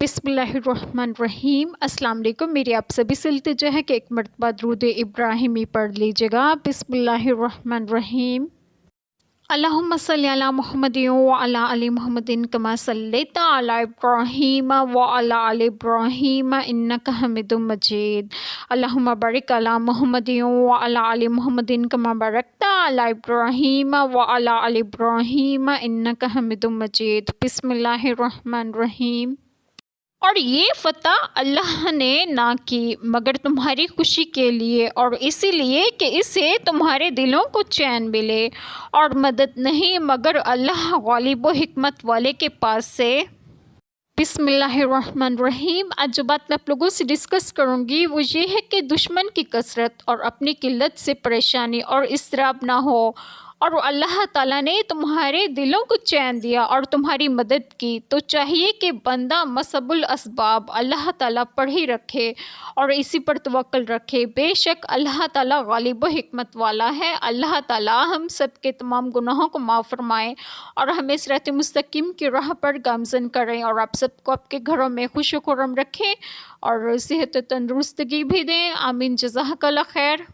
बिस्मिल्लाहिर्रहमानिर्रहीम। अस्सलाम वालेकुम। मेरी आप सभी से इल्तिजा है कि एक मरतबा दुरूद इब्राहिमी पढ़ लीजिएगा। बिस्मिल्लाहिर्रहमानिर्रहीम। अल्लाहुम्मा सल्ली अला मुहम्मदिन व अला आलि मुहम्मदिन कमा सल्लैता अला इब्राहीम व अला आलि इब्राहीम इन्नका हमीदुम मजीद। अल्लाहुम्मा बारिक अला मुहम्मदिन व अला आलि मुहम्मदिन कमा बारकता अला इब्राहीम व अला आलि इब्राहीम इन्नका हमीदुम मजीद। बिस्मिल्लाहिर्रहमानिर्रहीम। और ये फ़तह अल्लाह ने ना की मगर तुम्हारी खुशी के लिए, और इसीलिए कि इससे तुम्हारे दिलों को चैन मिले, और मदद नहीं मगर अल्लाह गालिब व हिकमत वाले के पास से। बिस्मिल्लाहिर्रहमानिर्रहीम। आज जो बात मैं आप लोगों से डिस्कस करूंगी वो ये है कि दुश्मन की कसरत और अपनी किल्लत से परेशानी और इसराब ना हो, और अल्लाह ताला ने तुम्हारे दिलों को चैन दिया और तुम्हारी मदद की, तो चाहिए कि बंदा मसबुल असबाब अल्लाह ताला पर ही रखे और इसी पर तवक्कल रखे। बेशक अल्लाह ताला गालिब व हिकमत वाला है। अल्लाह ताला हम सब के तमाम गुनाहों को माफ़ फरमाएँ और हमें सिरात मुस्तकीम की राह पर गामज़न करें, और आप सबको आपके घरों में खुश खुर्रम रखें और सेहत तंदुरुस्तगी भी दें। आमीन। जज़ाकल्लाह खैर।